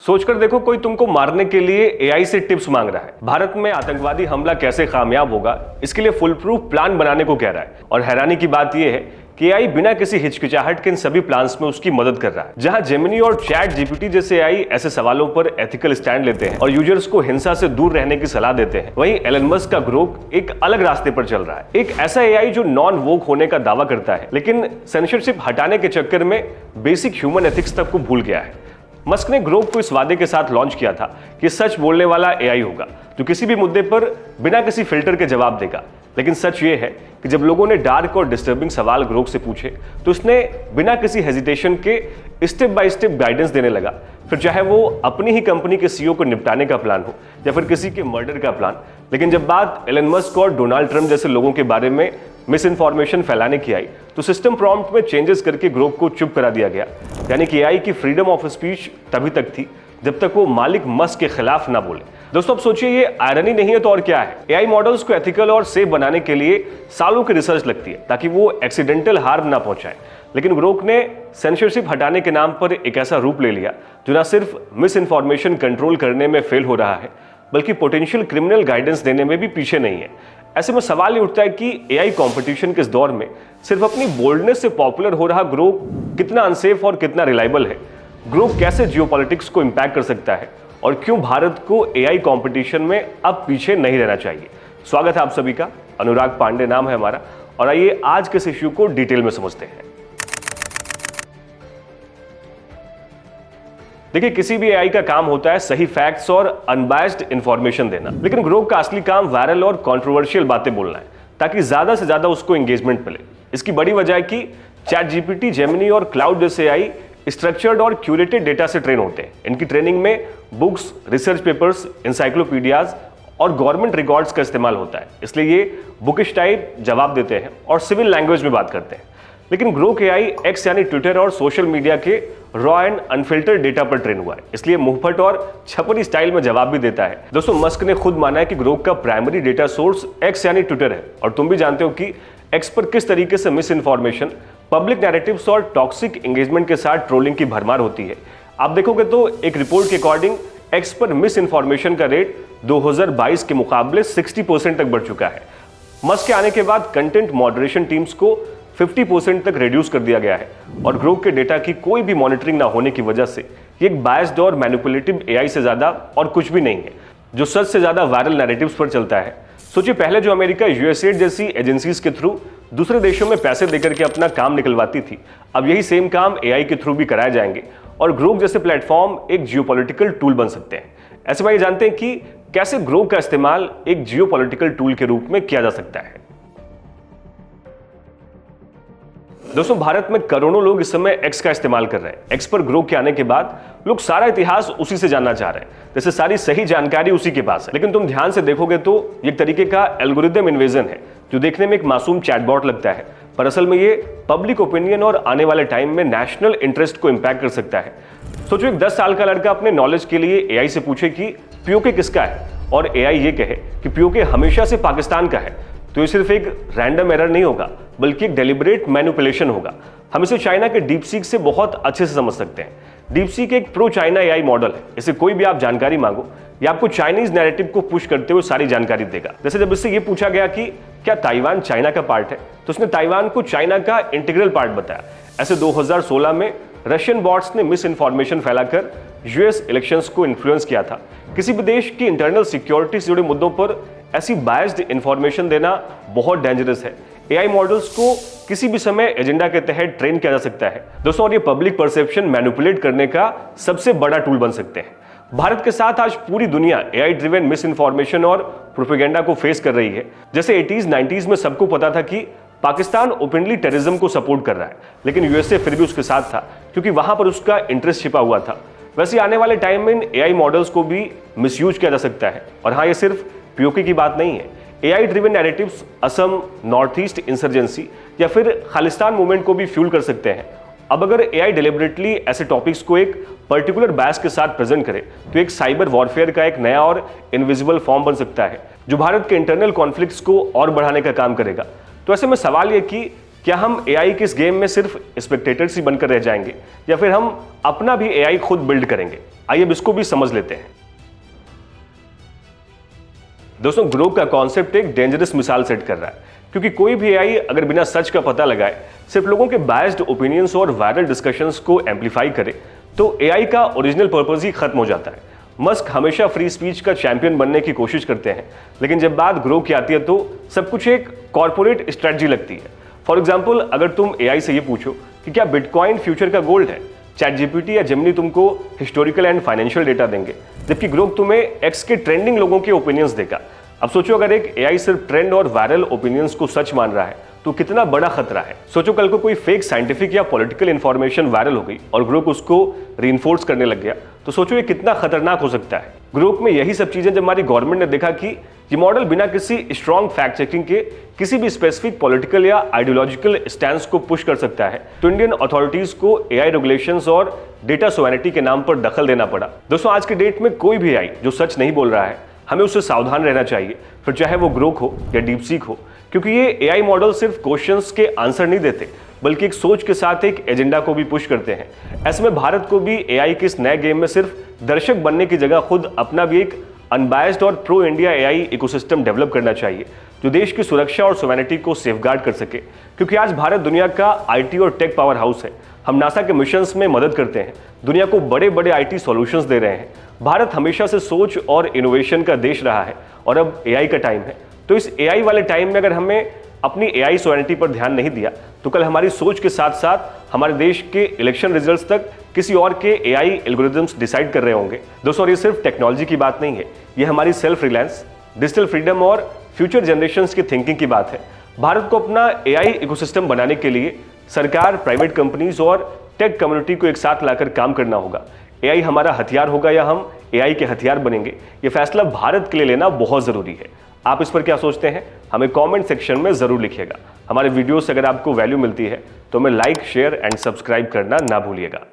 सोचकर देखो, कोई तुमको मारने के लिए एआई से टिप्स मांग रहा है। भारत में आतंकवादी हमला कैसे कामयाब होगा, इसके लिए फुल प्रूफ प्लान बनाने को कह रहा है। और हैरानी की बात यह है कि एआई बिना किसी हिचकिचाहट के इन सभी प्लान्स में उसकी मदद कर रहा है। जहां जेमिनी और चैट जीपीटी जैसे एआई ऐसे सवालों पर एथिकल स्टैंड लेते हैं और यूजर्स को हिंसा से दूर रहने की सलाह देते हैं, वहीं एलन मस्क का ग्रोक एक अलग रास्ते पर चल रहा है। एक ऐसा एआई जो नॉन वोक होने का दावा करता है, लेकिन सेंसरशिप हटाने के चक्कर में बेसिक ह्यूमन एथिक्स तक को भूल गया है। मस्क ने ग्रोक को इस वादे के साथ लॉन्च किया था कि सच बोलने वाला एआई होगा जो किसी भी मुद्दे पर बिना किसी फिल्टर के जवाब देगा। लेकिन सच ये है कि जब लोगों ने डार्क और डिस्टर्बिंग सवाल ग्रोक से पूछे तो उसने बिना किसी हेजिटेशन के स्टेप बाय स्टेप गाइडेंस देने लगा, फिर चाहे वो अपनी ही कंपनी के सीईओ को निपटाने का प्लान हो या फिर किसी के मर्डर का प्लान। लेकिन जब बात एलन मस्क और डोनाल्ड ट्रंप जैसे लोगों के बारे में मिस इन्फॉर्मेशन फैलाने की आई तो सिस्टम प्रॉम्प्ट में चेंजेस करके ग्रोक को चुप करा दिया गया। यानी कि एआई की फ्रीडम ऑफ स्पीच तभी तक थी जब तक वो मालिक मस्क के खिलाफ ना बोले। दोस्तों, अब सोचिए, ये आयरनी नहीं है तो और क्या है। एआई मॉडल्स को एथिकल और सेफ बनाने के लिए सालों की रिसर्च लगती है ताकि वो एक्सीडेंटल हार्म ना पहुंचाए। लेकिन ग्रोक ने सेंसरशिप हटाने के नाम पर एक ऐसा रूप ले लिया जो ना सिर्फ मिस इन्फॉर्मेशन कंट्रोल करने में फेल हो रहा है बल्कि पोटेंशियल क्रिमिनल गाइडेंस देने में भी पीछे नहीं है। ऐसे में सवाल ये उठता है कि एआई कंपटीशन के इस दौर में सिर्फ अपनी बोल्डनेस से पॉपुलर हो रहा ग्रोक कितना अनसेफ और कितना रिलायबल है। ग्रोक कैसे जियोपॉलिटिक्स को इंपैक्ट कर सकता है और क्यों भारत को एआई कंपटीशन में अब पीछे नहीं रहना चाहिए। स्वागत है आप सभी का, अनुराग पांडे नाम है हमारा, और आइए आज के इस इश्यू को डिटेल में समझते हैं। देखिए, किसी भी एआई का काम होता है सही फैक्ट्स और अनबायस्ड इंफॉर्मेशन देना, लेकिन ग्रोक का असली काम वायरल और कंट्रोवर्शियल बातें बोलना है ताकि ज्यादा से ज्यादा उसको एंगेजमेंट मिले। इसकी बड़ी वजह है कि चैट जीपीटी, जेमिनी और क्लाउड जैसे एआई स्ट्रक्चर्ड और क्यूरेटेड डेटा से ट्रेन होते हैं। इनकी ट्रेनिंग में बुक्स, रिसर्च पेपर्स, एनसाइक्लोपीडियाज और गवर्नमेंट रिकॉर्ड्स का इस्तेमाल होता है, इसलिए ये बुकिश टाइप जवाब देते हैं और सिविल लैंग्वेज में बात करते हैं। लेकिन ग्रोक एआई एक्स यानी ट्विटर और सोशल मीडिया के रॉ एंड अनफिल्टर्ड डेटा पर ट्रेन हुआ है, इसलिए मुंहफट और छपरी स्टाइल में जवाब भी देता है। दोस्तों, मस्क ने खुद माना है कि ग्रोक का प्राइमरी डेटा सोर्स एक्स यानी ट्विटर है, और तुम भी जानते हो कि एक्स पर किस तरीके से मिस इन्फॉर्मेशन, पब्लिक नैरेटिव्स और टॉक्सिक एंगेजमेंट के साथ ट्रोलिंग की भरमार होती है। आप देखोगे तो एक रिपोर्ट के अकॉर्डिंग एक्स पर मिस इन्फॉर्मेशन का रेट 2022 के मुकाबले 60% तक बढ़ चुका है। मस्क के आने के बाद कंटेंट मॉडरेशन टीम्स को 50% तक रिड्यूस कर दिया गया है, और ग्रोक के डेटा की कोई भी मॉनिटरिंग ना होने की वजह से ये एक बायस्ड और मैनिपुलेटिव एआई से ज्यादा और कुछ भी नहीं है, जो सच से ज्यादा वायरल नैरेटिव्स पर चलता है। सोचिए, पहले जो अमेरिका यूएसएड जैसी एजेंसीज के थ्रू दूसरे देशों में पैसे देकर के अपना काम निकलवाती थी, अब यही सेम काम एआई के थ्रू भी कराए जाएंगे और ग्रोक जैसे प्लेटफॉर्म एक जियोपॉलिटिकल टूल बन सकते हैं। ऐसे में ये जानते हैं कि कैसे ग्रोक का इस्तेमाल एक जियोपॉलिटिकल टूल के रूप में किया जा सकता है। दोस्तों, भारत में करोड़ों लोग इस समय एक्स का इस्तेमाल कर रहे हैं। एक्स पर ग्रोक के आने के बाद लोग सारा इतिहास उसी से जानना चाह रहे हैं, जैसे सारी सही जानकारी उसी के पास है। लेकिन तुम ध्यान से देखोगे तो एक तरीके का एल्गोरिदम इन्वेजन है जो देखने में एक मासूम चैटबॉट लगता है, पर असल में ये पब्लिक ओपिनियन और आने वाले टाइम में नेशनल इंटरेस्ट को इंपैक्ट कर सकता है। सोचो, एक 10 साल का लड़का अपने नॉलेज के लिए एआई से पूछे कि पीओके किसका है, और एआई ये कहे कि पीओके हमेशा से पाकिस्तान का है, तो ये सिर्फ एक रैंडम एरर नहीं होगा बल्कि एक डेलिब्रेट मैनिपुलेशन होगा। हम इसे चाइना के डीपसीक से बहुत अच्छे से समझ सकते हैं। डीपसीक एक प्रो चाइना एआई मॉडल है। इसे कोई भी आप जानकारी मांगो, ये आपको चाइनीज नैरेटिव को पुश करते हुए सारी जानकारी देगा। जैसे जब इससे ये पूछा गया कि क्या ताइवान चाइना का पार्ट है, तो उसने ताइवान को चाइना का इंटीग्रल पार्ट बताया। ऐसे 2016 में रशियन बॉट्स ने मिस इन्फॉर्मेशन फैलाकर यूएस इलेक्शंस को इन्फ्लुएंस किया था। किसी भी देश की इंटरनल सिक्योरिटी से जुड़े मुद्दों पर ऐसी बायस्ड इंफॉर्मेशन देना बहुत डेंजरस है। एआई मॉडल्स को किसी भी समय एजेंडा के तहत ट्रेन किया जा सकता है दोस्तों, और ये पब्लिक परसेप्शन मैनिपुलेट करने का सबसे बड़ा टूल बन सकते हैं। भारत के साथ आज पूरी दुनिया एआई ड्रिवन मिस इन्फॉर्मेशन और प्रोपेगेंडा को फेस कर रही है। जैसे 80s 90s में सबको पता था कि पाकिस्तान ओपनली टेररिज्म को सपोर्ट कर रहा है, लेकिन यूएसए फिर भी उसके साथ था क्योंकि वहां पर उसका इंटरेस्ट छिपा हुआ था। वैसे आने वाले टाइम में इन एआई मॉडल्स को भी मिसयूज किया जा सकता है। और हाँ, ये सिर्फ पीओके की बात नहीं है। AI driven narratives Assam, north east insurgency या फिर खालिस्तान मूवमेंट को भी फ्यूल कर सकते हैं। अब अगर एआई डिलिबरेटली ऐसे टॉपिक्स को एक पर्टिकुलर बैस के साथ प्रेजेंट करे तो एक साइबर वॉरफेयर का एक नया और इनविजिबल फॉर्म बन सकता है जो भारत के इंटरनल कॉन्फ्लिक्ट्स को और बढ़ाने का काम करेगा। तो ऐसे में सवाल यह कि क्या हम एआई के इस गेम में सिर्फ स्पेक्टेटर्स ही बनकर रह जाएंगे या फिर हम अपना भी एआई खुद बिल्ड करेंगे? आइए अब इसको भी समझ लेते हैं। दोस्तों, ग्रोक का कॉन्सेप्ट एक डेंजरस मिसाल सेट कर रहा है, क्योंकि कोई भी एआई अगर बिना सच का पता लगाए सिर्फ लोगों के बायस्ड ओपिनियंस और वायरल डिस्कशंस को एम्पलीफाई करे तो एआई का ओरिजिनल पर्पस ही खत्म हो जाता है। मस्क हमेशा फ्री स्पीच का चैंपियन बनने की कोशिश करते हैं, लेकिन जब बात ग्रोक की आती है तो सब कुछ एक कॉर्पोरेट स्ट्रेटजी लगती है। फॉर एग्जाम्पल, अगर तुम एआई से ये पूछो कि क्या बिटकॉइन फ्यूचर का गोल्ड है, चैट जीपीटी या जेमिनी तुमको हिस्टोरिकल एंड फाइनेंशियल डेटा देंगे, जबकि ग्रोक तुम्हें एक्स के ट्रेंडिंग लोगों के ओपिनियंस देगा। अब सोचो, अगर एक एआई सिर्फ ट्रेंड और वायरल ओपिनियंस को सच मान रहा है तो कितना बड़ा खतरा है। सोचो कल को कोई फेक साइंटिफिक या पॉलिटिकल इंफॉर्मेशन वायरल हो गई और ग्रोक उसको रीइंफोर्स करने लग गया, तो सोचो ये कितना खतरनाक हो सकता है। ग्रोक में यही सब चीजें जब हमारी गवर्नमेंट ने देखा कि ये मॉडल बिना किसी स्ट्रॉन्ग फैक्ट चेकिंग के किसी भी स्पेसिफिक पॉलिटिकल या आइडियोलॉजिकल स्टैंड को पुश कर सकता है, तो इंडियन अथॉरिटीज को एआई रेगुलेशंस और डेटा सोवेरेनिटी के नाम पर दखल देना पड़ा। दोस्तों, आज के डेट में कोई भी एआई जो सच नहीं बोल रहा है, हमें उससे सावधान रहना चाहिए, फिर चाहे वो ग्रोक हो या डीपसीक हो, क्योंकि ये एआई मॉडल सिर्फ क्वेश्चंस के आंसर नहीं देते बल्कि एक सोच के साथ एक एजेंडा को भी पुश करते हैं। ऐसे में भारत को भी एआई के इस नए गेम में सिर्फ दर्शक बनने की जगह खुद अपना भी एक अनबायस्ड और pro India AI ecosystem develop करना चाहिए जो देश की सुरक्षा और सोवेरेनिटी को सेफगार्ड कर सके, क्योंकि आज भारत दुनिया का आईटी और टेक पावर हाउस है। हम नासा के मिशंस में मदद करते हैं, दुनिया को बड़े बड़े आईटी सॉल्यूशंस दे रहे हैं। भारत हमेशा से सोच और इनोवेशन का देश रहा है और अब एआई का टाइम है। तो इस एआई वाले टाइम में अगर हमें अपनी एआई सोवेरेनिटी पर ध्यान नहीं दिया तो कल हमारी सोच के साथ साथ हमारे देश के इलेक्शन रिजल्ट्स तक किसी और के एआई एल्गोरिथम्स डिसाइड कर रहे होंगे। दोस्तों, ये सिर्फ टेक्नोलॉजी की बात नहीं है, ये हमारी सेल्फ रिलायंस, डिजिटल फ्रीडम और फ्यूचर जनरेशंस की थिंकिंग की बात है। भारत को अपना एआई इकोसिस्टम बनाने के लिए सरकार, प्राइवेट कंपनीज और टेक कम्युनिटी को एक साथ लाकर काम करना होगा। एआई हमारा हथियार होगा या हम एआई के हथियार बनेंगे, ये फैसला भारत के लिए लेना बहुत जरूरी है। आप इस पर क्या सोचते हैं, हमें कमेंट सेक्शन में जरूर लिखिएगा। हमारे वीडियो से अगर आपको वैल्यू मिलती है तो हमें लाइक, शेयर एंड सब्सक्राइब करना ना भूलिएगा।